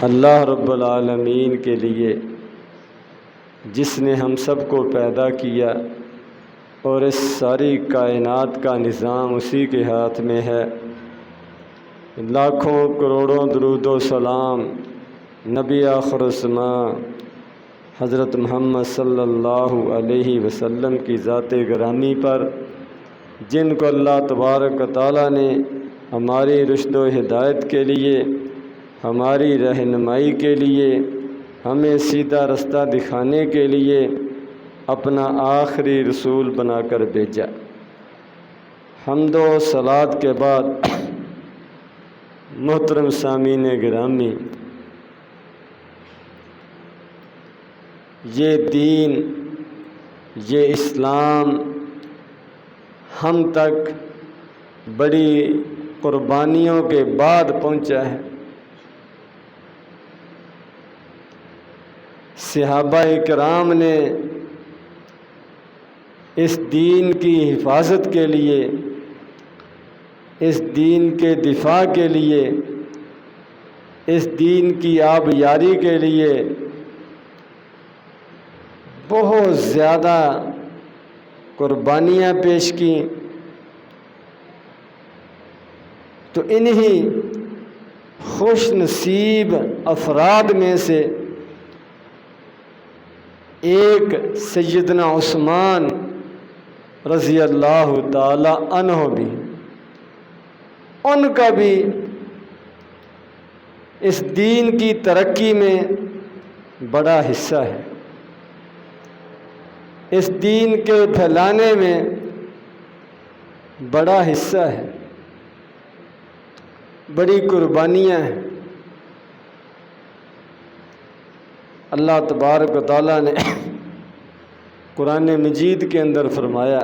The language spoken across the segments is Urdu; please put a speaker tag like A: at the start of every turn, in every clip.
A: اللہ رب العالمین کے لیے، جس نے ہم سب کو پیدا کیا اور اس ساری کائنات کا نظام اسی کے ہاتھ میں ہے، لاکھوں کروڑوں درود و سلام نبی آخر الزمان حضرت محمد صلی اللہ علیہ وسلم کی ذات گرامی پر، جن کو اللہ تبارک و تعالیٰ نے ہماری رشد و ہدایت کے لیے، ہماری رہنمائی کے لیے، ہمیں سیدھا رستہ دکھانے کے لیے اپنا آخری رسول بنا کر بھیجا۔ حمد و صلوات کے بعد محترم سامعین گرامی، یہ دین، یہ اسلام ہم تک بڑی قربانیوں کے بعد پہنچا ہے۔ صحابہ کرام نے اس دین کی حفاظت کے لیے، اس دین کے دفاع کے لیے، اس دین کی آبیاری کے لیے بہت زیادہ قربانیاں پیش کیں۔ تو انہی خوش نصیب افراد میں سے ایک سیدنا عثمان رضی اللہ تعالی عنہ بھی، ان کا بھی اس دین کی ترقی میں بڑا حصہ ہے، اس دین کے پھیلانے میں بڑا حصہ ہے، بڑی قربانیاں ہیں۔ اللہ تبارک و تعالیٰ نے قرآن مجید کے اندر فرمایا،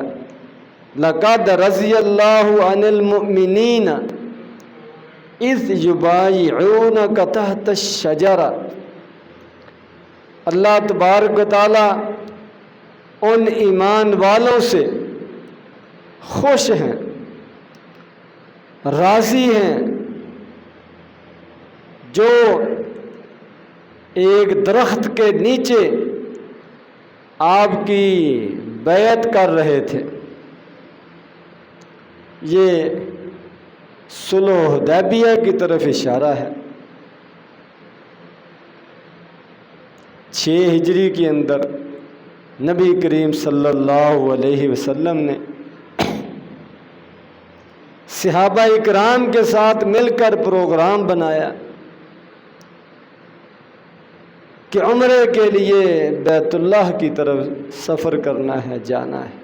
A: لَقَدْ رَضِيَ اللَّهُ عَنِ الْمُؤْمِنِينَ إِذْ يُبَايِعُونَكَ تَحْتَ الشَّجَرَةِ۔ اللہ تبارک و تعالیٰ ان ایمان والوں سے خوش ہیں، راضی ہیں جو ایک درخت کے نیچے آپ کی بیعت کر رہے تھے۔ یہ صلح حدیبیہ کی طرف اشارہ ہے۔ 6 ہجری کے اندر نبی کریم صلی اللہ علیہ وسلم نے صحابہ اکرام کے ساتھ مل کر پروگرام بنایا کہ عمرے کے لیے بیت اللہ کی طرف سفر کرنا ہے، جانا ہے۔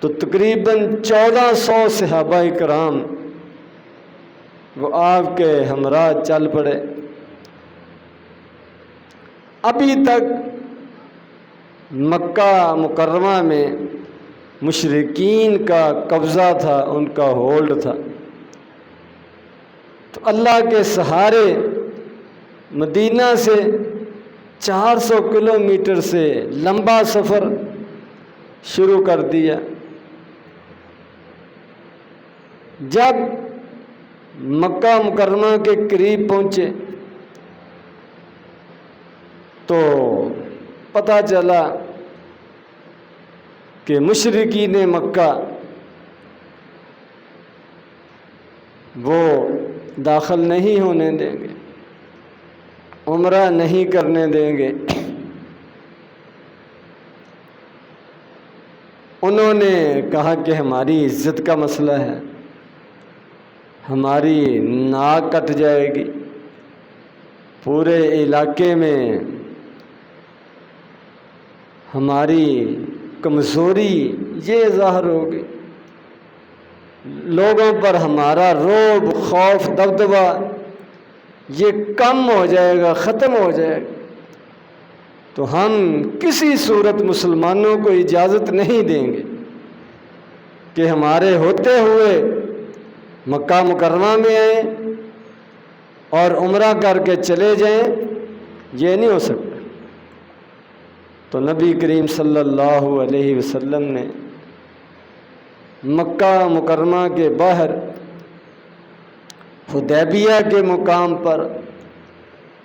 A: تو تقریباً 1400 صحابہ کرام وہ آپ کے ہمراہ چل پڑے۔ ابھی تک مکہ مکرمہ میں مشرکین کا قبضہ تھا، ان کا ہولڈ تھا۔ تو اللہ کے سہارے مدینہ سے 400 کلومیٹر سے لمبا سفر شروع کر دیا۔ جب مکہ مکرمہ کے قریب پہنچے تو پتہ چلا کہ مشرکین مکہ وہ داخل نہیں ہونے دیں گے، عمرہ نہیں کرنے دیں گے۔ انہوں نے کہا کہ ہماری عزت کا مسئلہ ہے، ہماری ناک کٹ جائے گی، پورے علاقے میں ہماری کمزوری یہ ظاہر ہوگی، لوگوں پر ہمارا رعب، خوف، دبدبہ یہ کم ہو جائے گا، ختم ہو جائے گا۔ تو ہم کسی صورت مسلمانوں کو اجازت نہیں دیں گے کہ ہمارے ہوتے ہوئے مکہ مکرمہ میں آئیں اور عمرہ کر کے چلے جائیں، یہ نہیں ہو سکتا۔ تو نبی کریم صلی اللہ علیہ وسلم نے مکہ مکرمہ کے باہر حدیبیہ کے مقام پر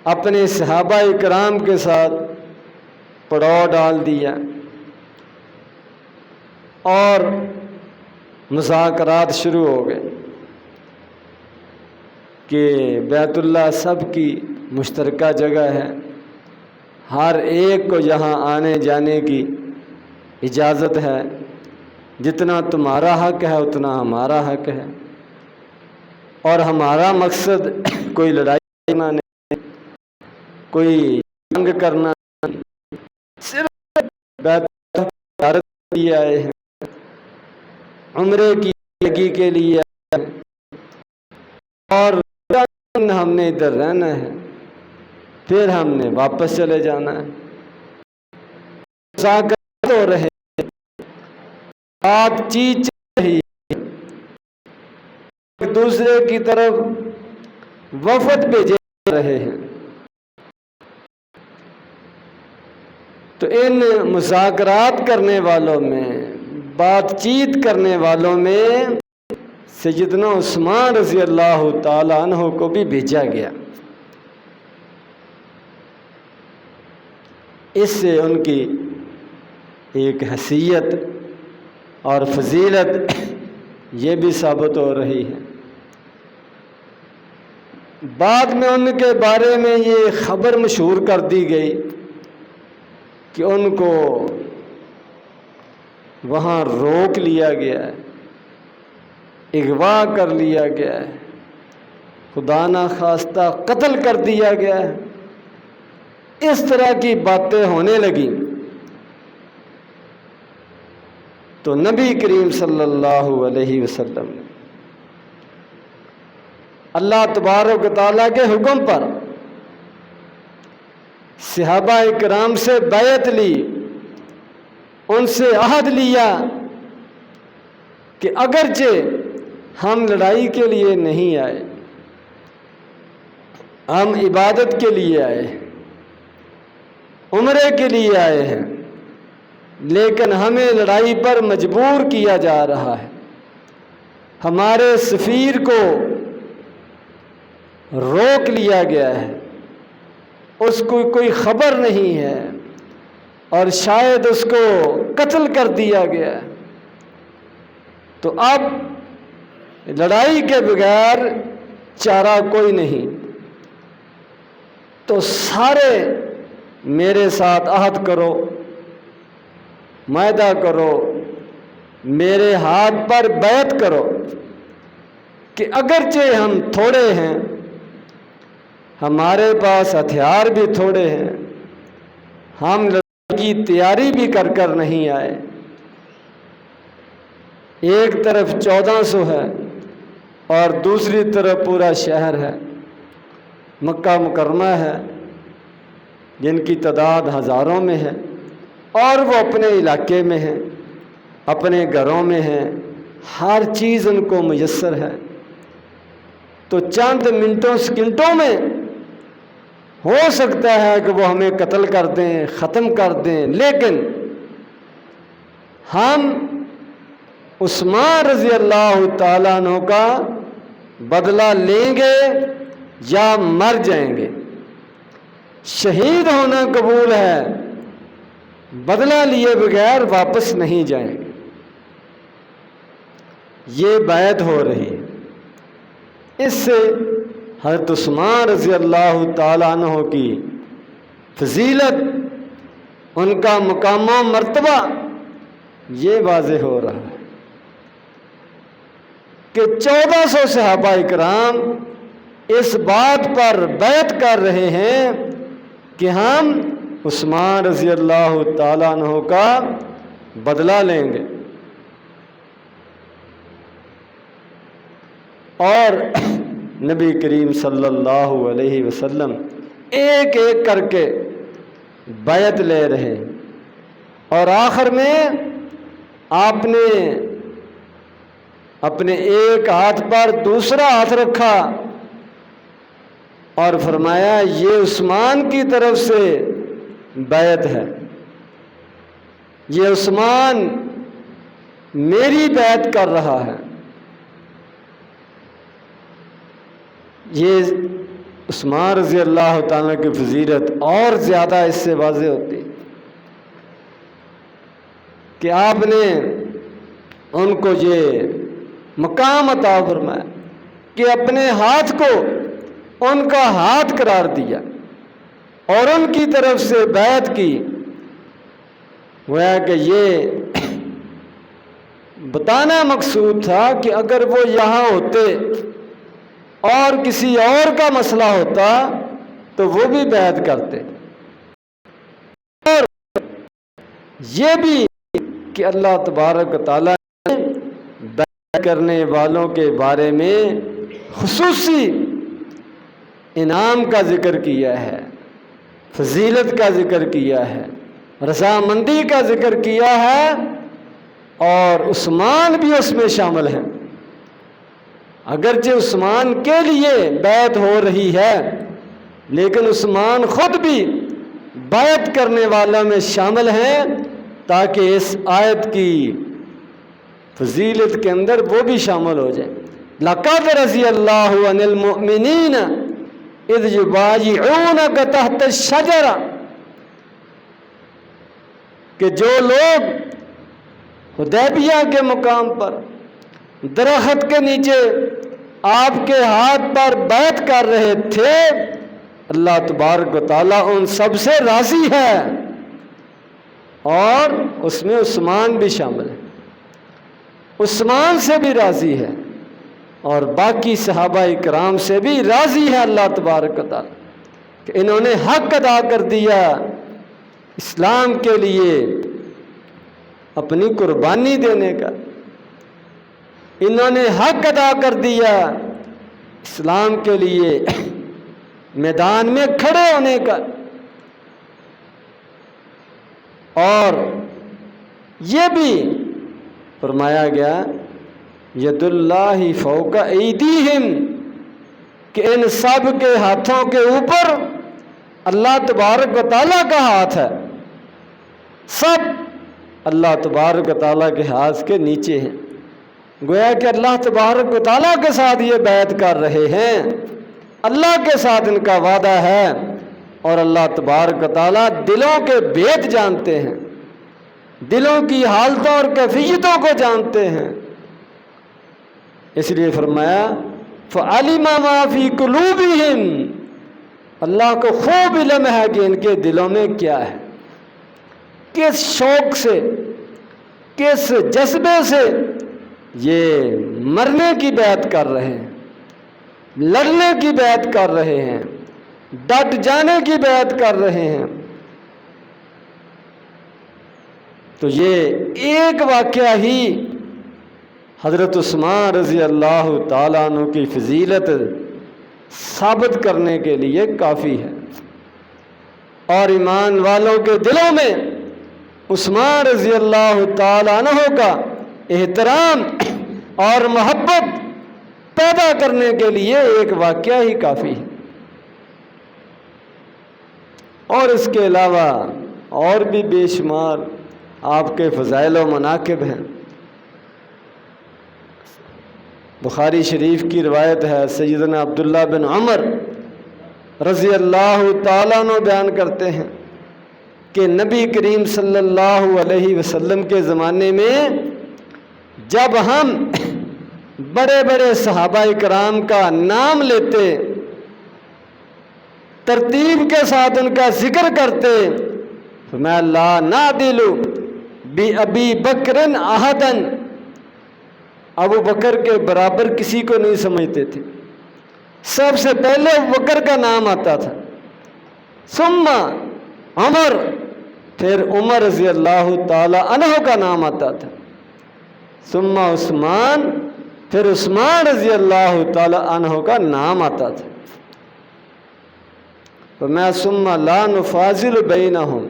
A: اپنے صحابہ کرام کے ساتھ پڑاؤ ڈال دیا اور مذاکرات شروع ہو گئے کہ بیت اللہ سب کی مشترکہ جگہ ہے، ہر ایک کو یہاں آنے جانے کی اجازت ہے، جتنا تمہارا حق ہے اتنا ہمارا حق ہے، اور ہمارا مقصد کوئی لڑائی کرنا نہیں، کوئی جنگ کرنا نہیں، صرف بیت اللہ زیارت کے لیے آئے ہیں، عمرے کی ادائیگی کے لیے آئے ہیں، اور ہم نے ادھر رہنا ہے، پھر ہم نے واپس چلے جانا ہے۔ مذاکرات ہو رہے ہیں، بات چیت چل رہی ہے، ایک دوسرے کی طرف وفد بھیجے جا رہے ہیں۔ تو ان مذاکرات کرنے والوں میں، بات چیت کرنے والوں میں سیدنا عثمان رضی اللہ تعالیٰ عنہ کو بھی بھیجا گیا۔ اس سے ان کی ایک حیثیت اور فضیلت یہ بھی ثابت ہو رہی ہے۔ بعد میں ان کے بارے میں یہ خبر مشہور کر دی گئی کہ ان کو وہاں روک لیا گیا ہے، اغوا کر لیا گیا ہے، خدا نخواستہ قتل کر دیا گیا ہے۔ اس طرح کی باتیں ہونے لگیں تو نبی کریم صلی اللہ علیہ وسلم نے اللہ تبارک و تعالیٰ کے حکم پر صحابہ کرام سے بیعت لی، ان سے عہد لیا کہ اگرچہ ہم لڑائی کے لیے نہیں آئے، ہم عبادت کے لیے آئے ہیں، عمرے کے لیے آئے ہیں، لیکن ہمیں لڑائی پر مجبور کیا جا رہا ہے، ہمارے سفیر کو روک لیا گیا ہے، اس کو کوئی خبر نہیں ہے اور شاید اس کو قتل کر دیا گیا ہے، تو اب لڑائی کے بغیر چارہ کوئی نہیں، تو سارے میرے ساتھ عہد کرو، معاہدہ کرو، میرے ہاتھ پر بیعت کرو کہ اگرچہ ہم تھوڑے ہیں، ہمارے پاس ہتھیار بھی تھوڑے ہیں، ہم لڑائی کی تیاری بھی کر نہیں آئے، ایک طرف 1400 ہے اور دوسری طرف پورا شہر ہے، مکہ مکرمہ ہے، جن کی تعداد ہزاروں میں ہے، اور وہ اپنے علاقے میں ہیں، اپنے گھروں میں ہیں، ہر چیز ان کو میسر ہے، تو چند منٹوں سیکنڈوں میں ہو سکتا ہے کہ وہ ہمیں قتل کر دیں، ختم کر دیں، لیکن ہم عثمان رضی اللہ تعالیٰ عنہ کا بدلہ لیں گے یا مر جائیں گے، شہید ہونا قبول ہے، بدلہ لیے بغیر واپس نہیں جائیں گے۔ یہ بیعت ہو رہی ہے۔ اس سے حضرت عثمان رضی اللہ تعالیٰ عنہ کی فضیلت، ان کا مقام و مرتبہ یہ واضح ہو رہا ہے کہ 1400 صحابہ کرام اس بات پر بیعت کر رہے ہیں کہ ہم عثمان رضی اللہ تعالیٰ عنہ کا بدلہ لیں گے، اور نبی کریم صلی اللہ علیہ وسلم ایک ایک کر کے بیعت لے رہے، اور آخر میں آپ نے اپنے ایک ہاتھ پر دوسرا ہاتھ رکھا اور فرمایا یہ عثمان کی طرف سے بیعت ہے، یہ عثمان میری بیعت کر رہا ہے، یہ عثمان رضی اللہ تعالیٰ کی فضیلت اور زیادہ اس سے واضح ہوتی ہے کہ آپ نے ان کو یہ مقام عطا فرمایا کہ اپنے ہاتھ کو ان کا ہاتھ قرار دیا اور ان کی طرف سے بیعت کی۔ گویا کہ یہ بتانا مقصود تھا کہ اگر وہ یہاں ہوتے اور کسی اور کا مسئلہ ہوتا تو وہ بھی بیعت کرتے، اور یہ بھی کہ اللہ تبارک و تعالیٰ نے بیعت کرنے والوں کے بارے میں خصوصی انعام کا ذکر کیا ہے، فضیلت کا ذکر کیا ہے، رضامندی کا ذکر کیا ہے، اور عثمان بھی اس میں شامل ہیں۔ اگرچہ عثمان کے لیے بیعت ہو رہی ہے لیکن عثمان خود بھی بیعت کرنے والوں میں شامل ہیں تاکہ اس آیت کی فضیلت کے اندر وہ بھی شامل ہو جائیں۔ لَقَدْ رَضِيَ اللَّهُ عَنِ الْمُؤْمِنِينَ اِذْ يُبَايِعُونَكَ تَحْتَ الشَّجَرَةِ، کہ جو لوگ حدیبیہ کے مقام پر درخت کے نیچے آپ کے ہاتھ پر بیعت کر رہے تھے، اللہ تبارک و تعالیٰ ان سب سے راضی ہے، اور اس میں عثمان بھی شامل ہے، عثمان سے بھی راضی ہے اور باقی صحابہ اکرام سے بھی راضی ہے اللہ تبارک و تعالیٰ کہ انہوں نے حق ادا کر دیا اسلام کے لیے اپنی قربانی دینے کا، انہوں نے حق ادا کر دیا اسلام کے لیے میدان میں کھڑے ہونے کا۔ اور یہ بھی فرمایا گیا ید اللہ فوق ایدیہم، کہ ان سب کے ہاتھوں کے اوپر اللہ تبارک و تعالیٰ کا ہاتھ ہے، سب اللہ تبارک و تعالیٰ کے ہاتھ کے نیچے ہیں۔ گویا کہ اللہ تبارک و تعالیٰ کے ساتھ یہ بیعت کر رہے ہیں، اللہ کے ساتھ ان کا وعدہ ہے، اور اللہ تبارک و تعالیٰ دلوں کے بھید جانتے ہیں، دلوں کی حالتوں اور کیفیتوں کو جانتے ہیں، اس لیے فرمایا فَعَلِمَ مَا فِي قُلُوبِهِمْ، اللہ کو خوب علم ہے کہ ان کے دلوں میں کیا ہے، کس شوق سے، کس جذبے سے یہ مرنے کی بیعت کر رہے ہیں، لڑنے کی بیعت کر رہے ہیں، ڈٹ جانے کی بیعت کر رہے ہیں۔ تو یہ ایک واقعہ ہی حضرت عثمان رضی اللہ تعالیٰ عنہ کی فضیلت ثابت کرنے کے لیے کافی ہے، اور ایمان والوں کے دلوں میں عثمان رضی اللہ تعالیٰ عنہ کا احترام اور محبت پیدا کرنے کے لیے ایک واقعہ ہی کافی ہے۔ اور اس کے علاوہ اور بھی بے شمار آپ کے فضائل و مناقب ہیں۔ بخاری شریف کی روایت ہے، سیدنا عبداللہ بن عمر رضی اللہ تعالیٰ عنہ بیان کرتے ہیں کہ نبی کریم صلی اللہ علیہ وسلم کے زمانے میں جب ہم بڑے بڑے صحابہ کرام کا نام لیتے، ترتیب کے ساتھ ان کا ذکر کرتے، فرمایا لا نعدل بأبی بکر احدا، ابو بکر کے برابر کسی کو نہیں سمجھتے تھے، سب سے پہلے ابو بکر کا نام آتا تھا، ثم عمر، پھر عمر رضی اللہ تعالی عنہ کا نام آتا تھا، ثم عثمان، پھر عثمان رضی اللہ تعالی عنہ کا نام آتا تھا۔ فرمایا ثم لا نفاضل بینہم،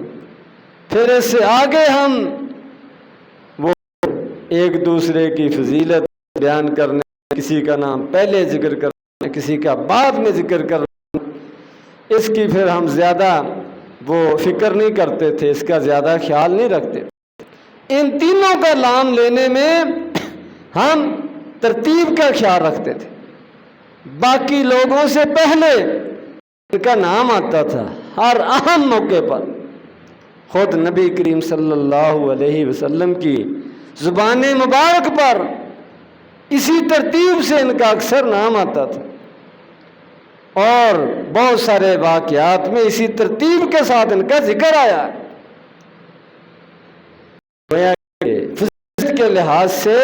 A: پھر اس سے آگے ہم وہ ایک دوسرے کی فضیلت بیان کرنے، کسی کا نام پہلے ذکر کرنا، کسی کا بعد میں ذکر کرنا، اس کی پھر ہم زیادہ وہ فکر نہیں کرتے تھے، اس کا زیادہ خیال نہیں رکھتے۔ ان تینوں کا نام لینے میں ہم ترتیب کا خیال رکھتے تھے، باقی لوگوں سے پہلے ان کا نام آتا تھا ہر اہم موقع پر. خود نبی کریم صلی اللہ علیہ وسلم کی زبان مبارک پر اسی ترتیب سے ان کا اکثر نام آتا تھا، اور بہت سارے واقعات میں اسی ترتیب کے ساتھ ان کا ذکر آیا. فضیلت کے لحاظ سے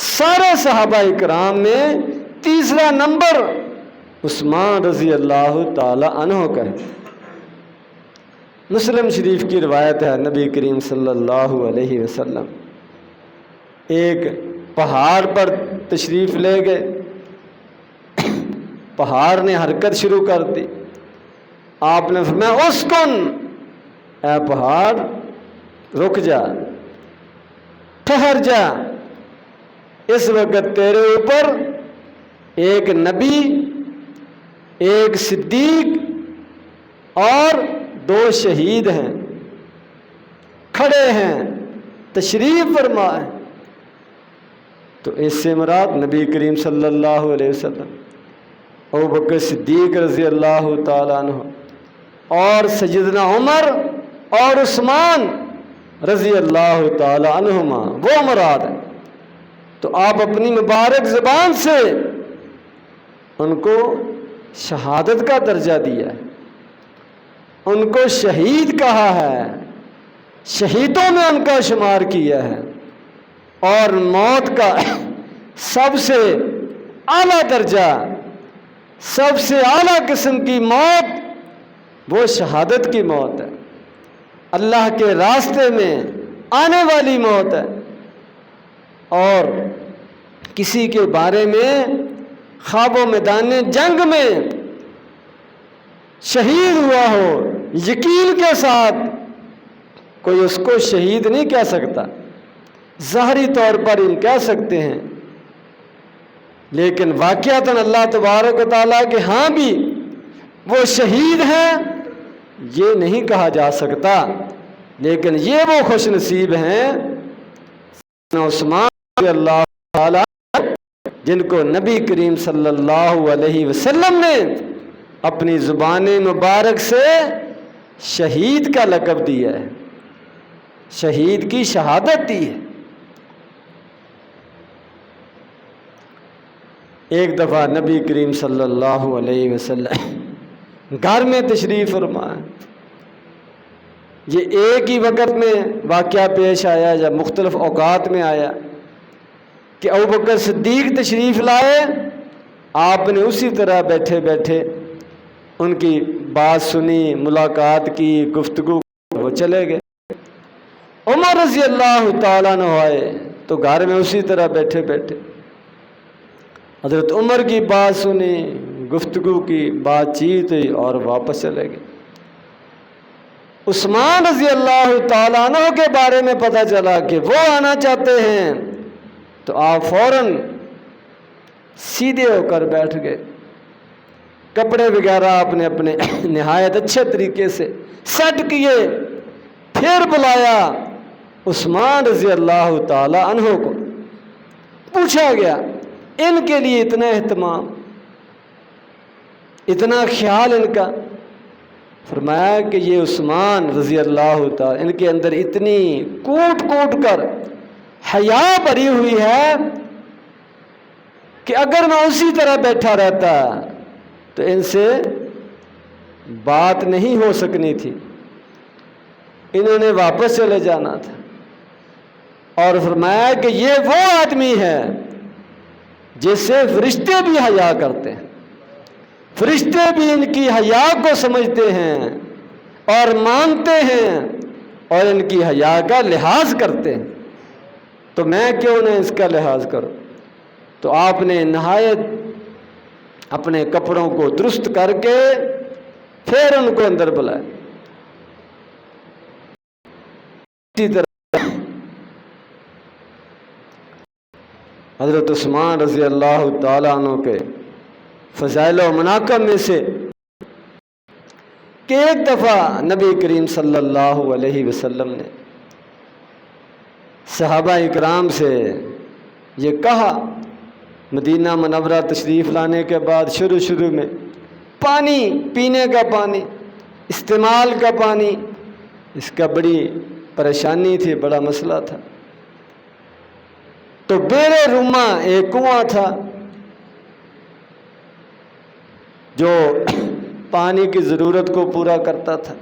A: سارے صحابہ اکرام میں تیسرا نمبر عثمان رضی اللہ تعالی عنہ کا ہے. مسلم شریف کی روایت ہے، نبی کریم صلی اللہ علیہ وسلم ایک پہاڑ پر تشریف لے گئے. پہاڑ نے حرکت شروع کر دی. آپ نے فرمایا اسکن، اے پہاڑ رک جا، ٹھہر جا، اس وقت تیرے اوپر ایک نبی، ایک صدیق اور 2 شہید ہیں، کھڑے ہیں، تشریف فرما ہے. تو اس سے مراد نبی کریم صلی اللہ علیہ وسلم، ابوبکر صدیق رضی اللہ تعالیٰ عنہ اور سیدنا عمر اور عثمان رضی اللہ تعالیٰ عنہما وہ مراد ہیں. تو آپ اپنی مبارک زبان سے ان کو شہادت کا درجہ دیا ہے، ان کو شہید کہا ہے، شہیدوں میں ان کا شمار کیا ہے. اور موت کا سب سے اعلیٰ درجہ، سب سے اعلیٰ قسم کی موت وہ شہادت کی موت ہے، اللہ کے راستے میں آنے والی موت ہے. اور کسی کے بارے میں خواب و میدان جنگ میں شہید ہوا ہو، یقین کے ساتھ کوئی اس کو شہید نہیں کہہ سکتا. ظاہری طور پر ہم کہہ سکتے ہیں، لیکن واقعتاً اللہ تبارک و تعالیٰ کے ہاں بھی وہ شہید ہیں یہ نہیں کہا جا سکتا. لیکن یہ وہ خوش نصیب ہیں عثمان رضی اللہ تعالیٰ جن کو نبی کریم صلی اللہ علیہ وسلم نے اپنی زبان مبارک سے شہید کا لقب دیا ہے، شہید کی شہادت دی ہے. ایک دفعہ نبی کریم صلی اللہ علیہ وسلم گھر میں تشریف فرما. یہ ایک ہی وقت میں واقعہ پیش آیا یا مختلف اوقات میں آیا کہ ابوبکر صدیق تشریف لائے، آپ نے اسی طرح بیٹھے بیٹھے ان کی بات سنی، ملاقات کی، گفتگو، وہ چلے گئے. عمر رضی اللہ تعالیٰ عنہ آئے تو گھر میں اسی طرح بیٹھے بیٹھے حضرت عمر کی بات سنی، گفتگو کی، بات چیت ہوئی اور واپس چلے گئے. عثمان رضی اللہ تعالیٰ عنہ کے بارے میں پتہ چلا کہ وہ آنا چاہتے ہیں تو آپ فوراً سیدھے ہو کر بیٹھ گئے. کپڑے وغیرہ آپ نے اپنے نہایت اچھے طریقے سے سیٹ کیے. پھر بلایا عثمان رضی اللہ تعالیٰ عنہ کو. پوچھا گیا ان کے لیے اتنا اہتمام، اتنا خیال ان کا. فرمایا کہ یہ عثمان رضی اللہ تعالیٰ ان کے اندر اتنی کوٹ کوٹ کر حیا بھری ہوئی ہے کہ اگر میں اسی طرح بیٹھا رہتا تو ان سے بات نہیں ہو سکنی تھی، انہوں نے واپس چلے جانا تھا. اور فرمایا کہ یہ وہ آدمی ہے جس سے فرشتے بھی حیا کرتے ہیں، فرشتے بھی ان کی حیا کو سمجھتے ہیں اور مانتے ہیں اور ان کی حیا کا لحاظ کرتے ہیں. تو میں کیوں نہ اس کا لحاظ کروں؟ تو آپ نے نہایت اپنے کپڑوں کو درست کر کے پھر ان کو اندر بلایا. اسی طرح حضرت عثمان رضی اللہ تعالیٰ عنہ کے فضائل و مناقب میں سے کہ ایک دفعہ نبی کریم صلی اللہ علیہ وسلم نے صحابہ اکرام سے یہ کہا، مدینہ منورہ تشریف لانے کے بعد شروع میں پانی، پینے کا پانی، استعمال کا پانی، اس کا بڑی پریشانی تھی، بڑا مسئلہ تھا۔ تو بیر روما ایک کنواں تھا جو پانی کی ضرورت کو پورا کرتا تھا۔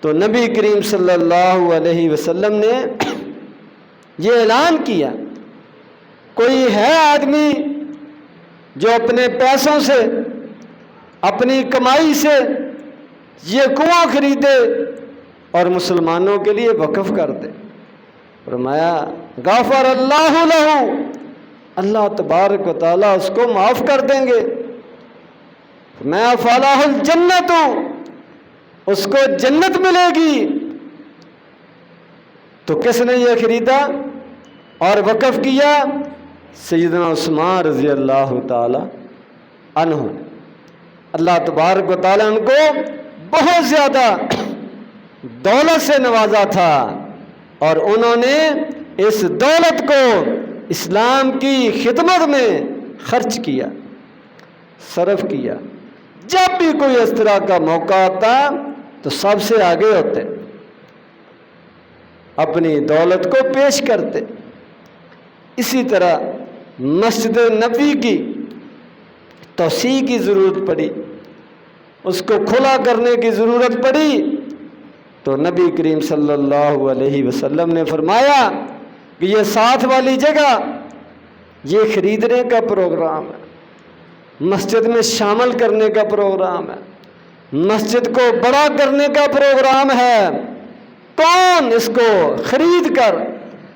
A: تو نبی کریم صلی اللہ علیہ وسلم نے یہ اعلان کیا، کوئی ہے آدمی جو اپنے پیسوں سے، اپنی کمائی سے یہ کنواں خریدے اور مسلمانوں کے لیے وقف کر دے؟ فرمایا غفر اللہ لہ، اللہ تبارک و تعالیٰ اس کو معاف کر دیں گے۔ میں فلاح الجنت ہوں، اس کو جنت ملے گی۔ تو کس نے یہ خریدا اور وقف کیا؟ سیدنا عثمان رضی اللہ تعالی عنہ نے۔ اللہ تبارک و تعالیٰ ان کو بہت زیادہ دولت سے نوازا تھا اور انہوں نے اس دولت کو اسلام کی خدمت میں خرچ کیا، صرف کیا۔ جب بھی کوئی اس طرح کا موقع آتا تو سب سے آگے ہوتے، اپنی دولت کو پیش کرتے۔ اسی طرح مسجد نبوی کی توسیع کی ضرورت پڑی، اس کو کھلا کرنے کی ضرورت پڑی، تو نبی کریم صلی اللہ علیہ وسلم نے فرمایا کہ یہ ساتھ والی جگہ یہ خریدنے کا پروگرام ہے، مسجد میں شامل کرنے کا پروگرام ہے، مسجد کو بڑا کرنے کا پروگرام ہے۔ کون اس کو خرید کر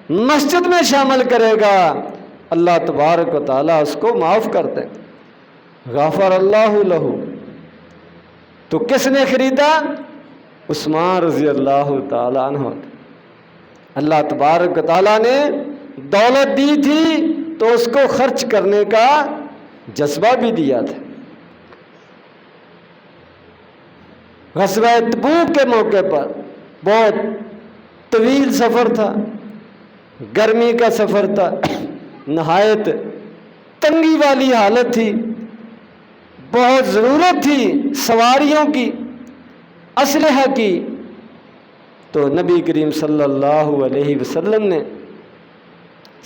A: مسجد میں شامل کرے گا؟ اللہ تبارک و تعالیٰ اس کو معاف کر دے، غفر اللہ لہ۔ تو کس نے خریدا؟ عثمان رضی اللہ تعالیٰ عنہ۔ اللہ تبارک و تعالیٰ نے دولت دی تھی تو اس کو خرچ کرنے کا جذبہ بھی دیا تھا۔ غزوہ تبوک کے موقع پر بہت طویل سفر تھا، گرمی کا سفر تھا، نہایت تنگی والی حالت تھی، بہت ضرورت تھی سواریوں کی، اسلحہ کی۔ تو نبی کریم صلی اللہ علیہ وسلم نے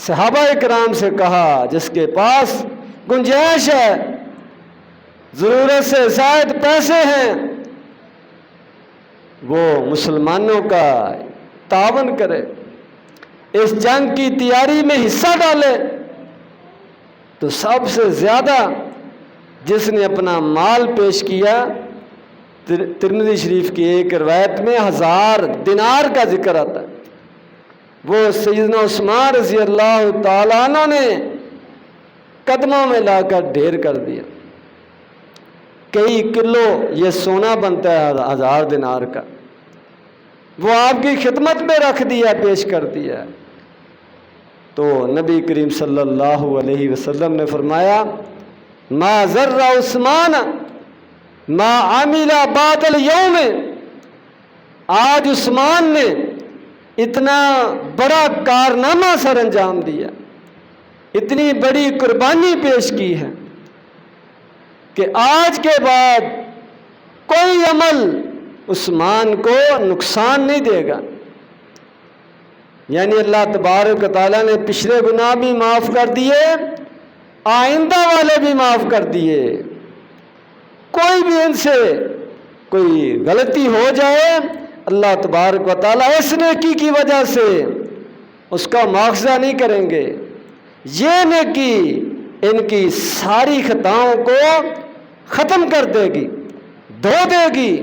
A: صحابہ کرام سے کہا جس کے پاس گنجائش ہے، ضرورت سے زائد پیسے ہیں، وہ مسلمانوں کا تعاون کرے، اس جنگ کی تیاری میں حصہ ڈالے۔ تو سب سے زیادہ جس نے اپنا مال پیش کیا، ترمذی شریف کی ایک روایت میں 1000 دینار کا ذکر آتا ہے، وہ سیدنا عثمان رضی اللہ تعالیٰ عنہ نے قدموں میں لا کر ڈھیر کر دیا۔ کئی کلو یہ سونا بنتا ہے 1000 دینار کا، وہ آپ کی خدمت میں رکھ دیا، پیش کر دیا۔ تو نبی کریم صلی اللہ علیہ وسلم نے فرمایا ما ضر عثمان ما عمل بعد اليوم، آج عثمان نے اتنا بڑا کارنامہ سر انجام دیا، اتنی بڑی قربانی پیش کی ہے کہ آج کے بعد کوئی عمل عثمان کو نقصان نہیں دے گا۔ یعنی اللہ تبارک و تعالیٰ نے پچھلے گناہ بھی معاف کر دیے، آئندہ والے بھی معاف کر دیے۔ کوئی بھی ان سے کوئی غلطی ہو جائے، اللہ تبارک و تعالیٰ اس نیکی کی وجہ سے اس کا مواخذہ نہیں کریں گے، یہ نیکی ان کی ساری خطاؤں کو ختم کر دے گی، دھو دے گی۔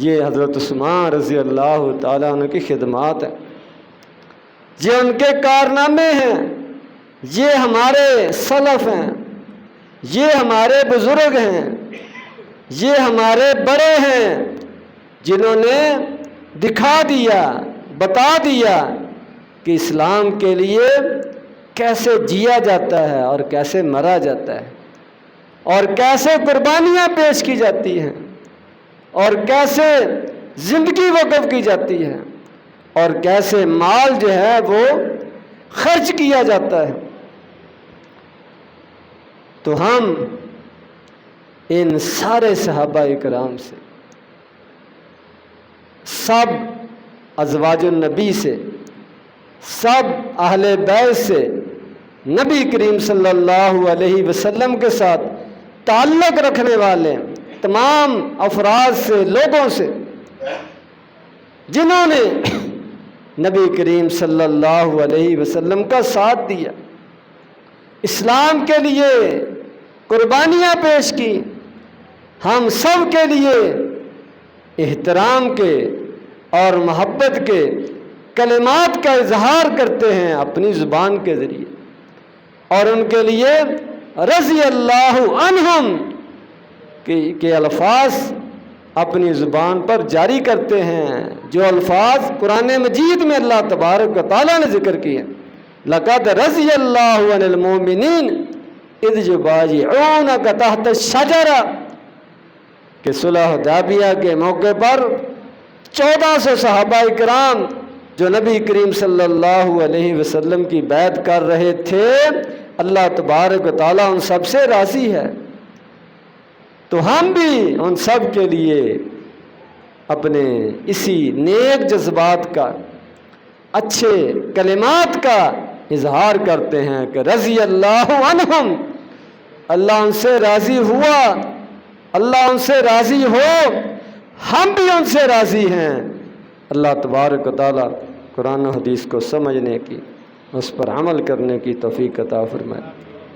A: یہ حضرت عثمان رضی اللہ تعالیٰ عنہ کی خدمات ہیں، یہ ان کے کارنامے ہیں، یہ ہمارے سلف ہیں، یہ ہمارے بزرگ ہیں، یہ ہمارے بڑے ہیں جنہوں نے دکھا دیا، بتا دیا کہ اسلام کے لیے کیسے جیا جاتا ہے اور کیسے مرا جاتا ہے، اور کیسے قربانیاں پیش کی جاتی ہیں، اور کیسے زندگی وقف کی جاتی ہے، اور کیسے مال جو ہے وہ خرچ کیا جاتا ہے۔ تو ہم ان سارے صحابہ کرام سے، سب ازواج النبی سے، سب اہل بیت سے، نبی کریم صلی اللہ علیہ وسلم کے ساتھ تعلق رکھنے والے تمام افراد سے، لوگوں سے جنہوں نے نبی کریم صلی اللہ علیہ وسلم کا ساتھ دیا، اسلام کے لیے قربانیاں پیش کی، ہم سب کے لیے احترام کے اور محبت کے کلمات کا اظہار کرتے ہیں اپنی زبان کے ذریعے، اور ان کے لیے رضی اللہ عنہم کے الفاظ اپنی زبان پر جاری کرتے ہیں، جو الفاظ قرآن مجید میں اللہ تبارک و تعالیٰ نے ذکر کیے، لقد رضی اللہ عن المؤمنین اذ یبایعونک تحت الشجرہ، کہ صلح حدیبیہ کے موقع پر 1400 صحابہ کرام جو نبی کریم صلی اللہ علیہ وسلم کی بیعت کر رہے تھے، اللہ تبارک و تعالیٰ ان سب سے راضی ہے، تو ہم بھی ان سب کے لیے اپنے اسی نیک جذبات کا، اچھے کلمات کا اظہار کرتے ہیں کہ رضی اللہ عنہم، اللہ ان سے راضی ہوا، اللہ ان سے راضی ہو، ہم بھی ان سے راضی ہیں۔ اللہ تبارک و تعالیٰ قرآن و حدیث کو سمجھنے کی، اس پر عمل کرنے کی توفیق عطا فرمائے۔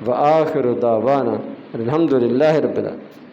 A: وآخر دعوانا الحمدللہ رب العالمین۔